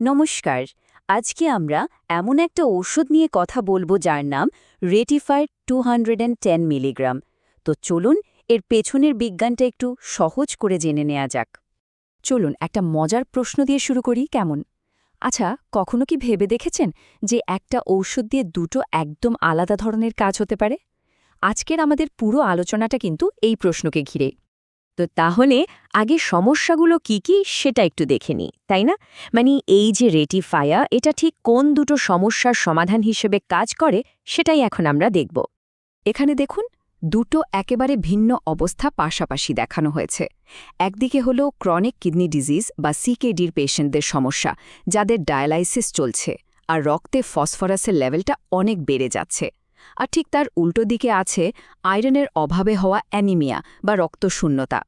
নমস্কার। আজকে আমরা এমন একটা ঔষধ নিয়ে কথা বলবো যার নাম রেটিফায়ার 210 মিলিগ্রাম। তো চলুন এর পেছনের বিজ্ঞানটা একটু সহজ করে জেনে নেওয়া যাক। চলুন একটা মজার প্রশ্ন দিয়ে শুরু করি, কেমন? আচ্ছা, কখনো কি ভেবে দেখেছেন যে একটা ঔষধ দিয়ে দুটো একদম আলাদা ধরনের কাজ হতে পারে? আজকের আমাদের পুরো আলোচনাটা কিন্তু এই প্রশ্নকে ঘিরে। তো তাহলে আগে সমস্যাগুলো কি কি সেটা একটু দেখে নিই, তাই না? মানে এই যে রেটিফায়ার, এটা ঠিক কোন দুটো সমস্যার সমাধান হিসেবে কাজ করে সেটাই এখন আমরা দেখব। এখানে দেখুন, দুটো একেবারে ভিন্ন অবস্থা পাশাপাশি দেখানো হয়েছে। একদিকে হলো ক্রনিক কিডনি ডিজিজ বা সিকেডির পেশেন্টদের সমস্যা, যাদের ডায়ালাইসিস চলছে আর রক্তে ফসফরাসের লেভেলটা অনেক বেড়ে যাচ্ছে। আর ঠিক তার উল্টো দিকে আছে আয়রনের অভাবে হওয়া অ্যানিমিয়া বা রক্তশূন্যতা।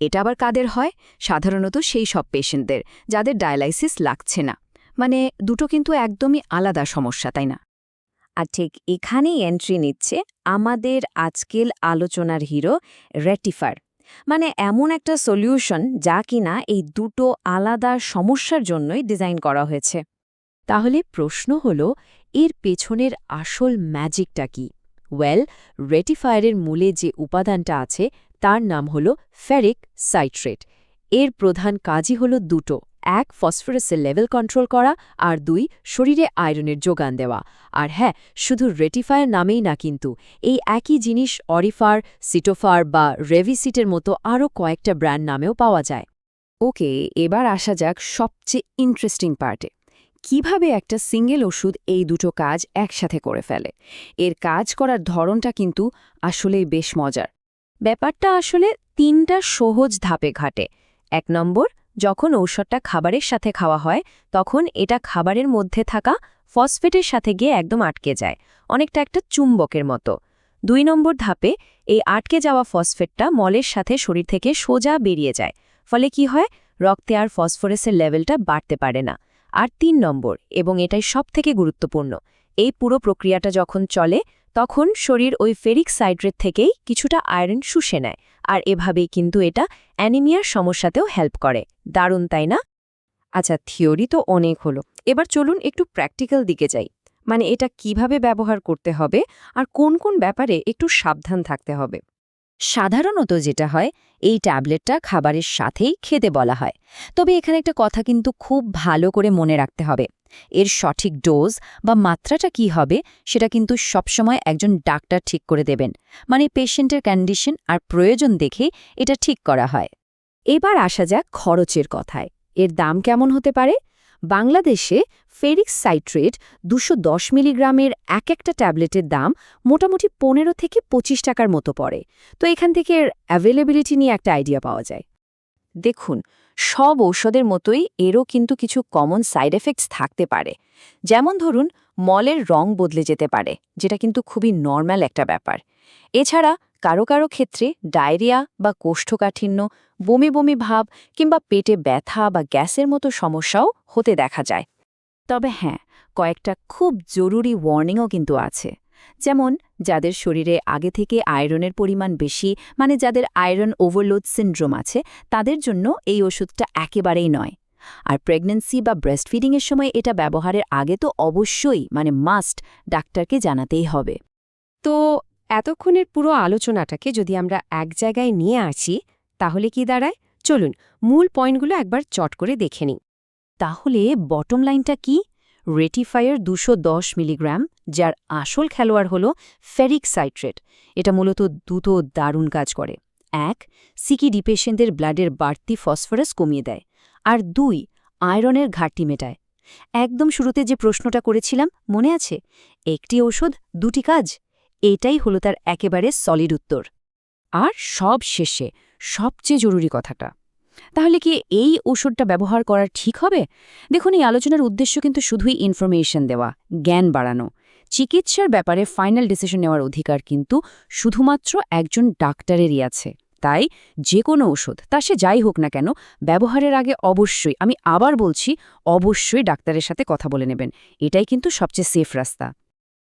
এটা আবার কাদের হয়? সাধারণত সেই সব পেশেন্টদের যাদের ডায়ালাইসিস লাগছে না। মানে দুটো কিন্তু একদমই আলাদা সমস্যা, তাই না? আর ঠিক এখানেই এন্ট্রি নিচ্ছে আমাদের আজকের আলোচনার হিরো রেটিফায়ার। মানে এমন একটা সলিউশন যা কিনা এই দুটো আলাদা সমস্যার জন্যই ডিজাইন করা হয়েছে। তাহলে প্রশ্ন হল, এর পেছনের আসল ম্যাজিকটা কি? ওয়েল, রেটিফায়ারের মূলে যে উপাদানটা আছে তার নাম হল ফেরিক সাইট্রেট। এর প্রধান কাজই হল দুটো: এক, ফসফরাসের লেভেল কন্ট্রোল করা, আর দুই, শরীরে আয়রনের যোগান দেওয়া। আর হ্যাঁ, শুধু রেটিফায়ার নামেই না, কিন্তু এই একই জিনিস অরিফার, সিটোফার বা রেভিসিটের মতো আরও কয়েকটা ব্র্যান্ড নামেও পাওয়া যায়। ওকে, এবার আসা যাক সবচেয়ে ইন্টারেস্টিং পার্টে। কিভাবে একটা সিঙ্গেল ওষুধ এই দুটো কাজ একসাথে করে ফেলে? এর কাজ করার ধরনটা কিন্তু আসলেই বেশ মজার। ব্যাপারটা আসলে তিনটা সহজ ধাপে ঘাটে। ১ নম্বর, যখন ঔষধটা খাবারের সাথে খাওয়া হয় তখন এটা খাবারের মধ্যে থাকা ফসফেটের সাথে গিয়ে একদম আটকে যায়, অনেকটা একটা চুম্বকের মতো। ২ নম্বর ধাপে এই আটকে যাওয়া ফসফেটটা মলের সাথে শরীর থেকে সোজা বেরিয়ে যায়, ফলে কি হয়, রক্তে আর ফসফরাসের লেভেলটা বাড়তে পারে না। আর ৩ নম্বর, এবং এটাই সবথেকে গুরুত্বপূর্ণ, এই পুরো প্রক্রিয়াটা যখন চলে তখন শরীর ওই ফেরিক সাইট্রেট থেকেই কিছুটা আয়রন শুষে নেয়, আর এভাবেই কিন্তু এটা অ্যানিমিয়ার সমস্যাতেও হেল্প করে। দারুণ, তাই না? আচ্ছা, থিওরি তো অনেক হলো, এবার চলুন একটু প্র্যাকটিক্যাল দিকে যাই। মানে এটা কিভাবে ব্যবহার করতে হবে আর কোন কোন ব্যাপারে একটু সাবধান থাকতে হবে। সাধারণত যেটা হয়, এই ট্যাবলেটটা খাবারের সাথেই খেতে বলা হয়। তবে এখানে একটা কথা কিন্তু খুব ভালো করে মনে রাখতে হবে, এর সঠিক ডোজ বা মাত্রাটা কি হবে সেটা কিন্তু সবসময় একজন ডাক্তার ঠিক করে দেবেন। মানে পেশেন্টের কন্ডিশন আর প্রয়োজন দেখে এটা ঠিক করা হয়। এবার আসা যাক খরচের কথায়। এর দাম কেমন হতে পারে? বাংলাদেশে ফেরিক সাইট্রেট ২১০ মিলিগ্রামের এক একটা ট্যাবলেটের দাম মোটামুটি ১৫ থেকে ২৫ টাকার মতো পড়ে। তো এখান থেকে এর অ্যাভেলেবিলিটি নিয়ে একটা আইডিয়া পাওয়া যায়। দেখুন, সব ঔষধের মতোই এরও কিন্তু কিছু কমন সাইড এফেক্টস থাকতে পারে। যেমন ধরুন, মলের রং বদলে যেতে পারে, যেটা কিন্তু খুবই নর্মাল একটা ব্যাপার। এছাড়া কারো কারো ক্ষেত্রে ডায়রিয়া বা কোষ্ঠকাঠিন্য, বমি বমি ভাব কিংবা পেটে ব্যথা বা গ্যাসের মতো সমস্যাও হতে দেখা যায়। তবে হ্যাঁ, কয়েকটা খুব জরুরি ওয়ার্নিংও কিন্তু আছে। যেমন যাদের শরীরে আগে থেকে আয়রনের পরিমাণ বেশি, মানে যাদের আয়রন ওভারলোড সিন্ড্রোম আছে, তাদের জন্য এই ওষুধটা একেবারেই নয়। আর প্রেগন্যান্সি বা ব্রেস্টফিডিংয়ের সময় এটা ব্যবহারের আগে তো অবশ্যই, মানে মাস্ট, ডাক্তারকে জানাতেই হবে। তো এতক্ষণের পুরো আলোচনাটাকে যদি আমরা এক জায়গায় নিয়ে আসি, তাহলে কি দাঁড়ায়? চলুন মূল পয়েন্টগুলো একবার চট করে দেখে নিই। তাহলে বটম লাইনটা কি? রেটিফায়ার ২১০ মিলিগ্রাম, যার আসল খেলোয়াড় হল ফেরিক সাইট্রেট। এটা মূলত দুটো দারুণ কাজ করে। ১, সিকিডি পেশেন্টদের ব্লাডের বাড়তি ফসফরাস কমিয়ে দেয়। আর ২, আয়রনের ঘাটতি মেটায়। একদম শুরুতে যে প্রশ্নটা করেছিলাম, মনে আছে? একটি ঔষধ দুটি কাজ? এটাই হলো তার একেবারে সলিড উত্তর। আর সব শেষে সবচেয়ে জরুরি কথাটা, তাহলে কি এই ওষুধটা ব্যবহার করা ঠিক হবে? দেখুন, এই আলোচনার উদ্দেশ্য কিন্তু শুধুই ইনফরমেশন দেওয়া, জ্ঞান বাড়ানো। চিকিৎসার ব্যাপারে ফাইনাল ডিসিশন নেওয়ার অধিকার কিন্তু শুধুমাত্র একজন ডাক্তারেরই আছে। তাই যে কোনো ওষুধ, তা সে যাই হোক না কেন, ব্যবহারের আগে অবশ্যই, আমি আবার বলছি, অবশ্যই ডাক্তারের সাথে কথা বলে নেবেন। এটাই কিন্তু সবচেয়ে সেফ রাস্তা।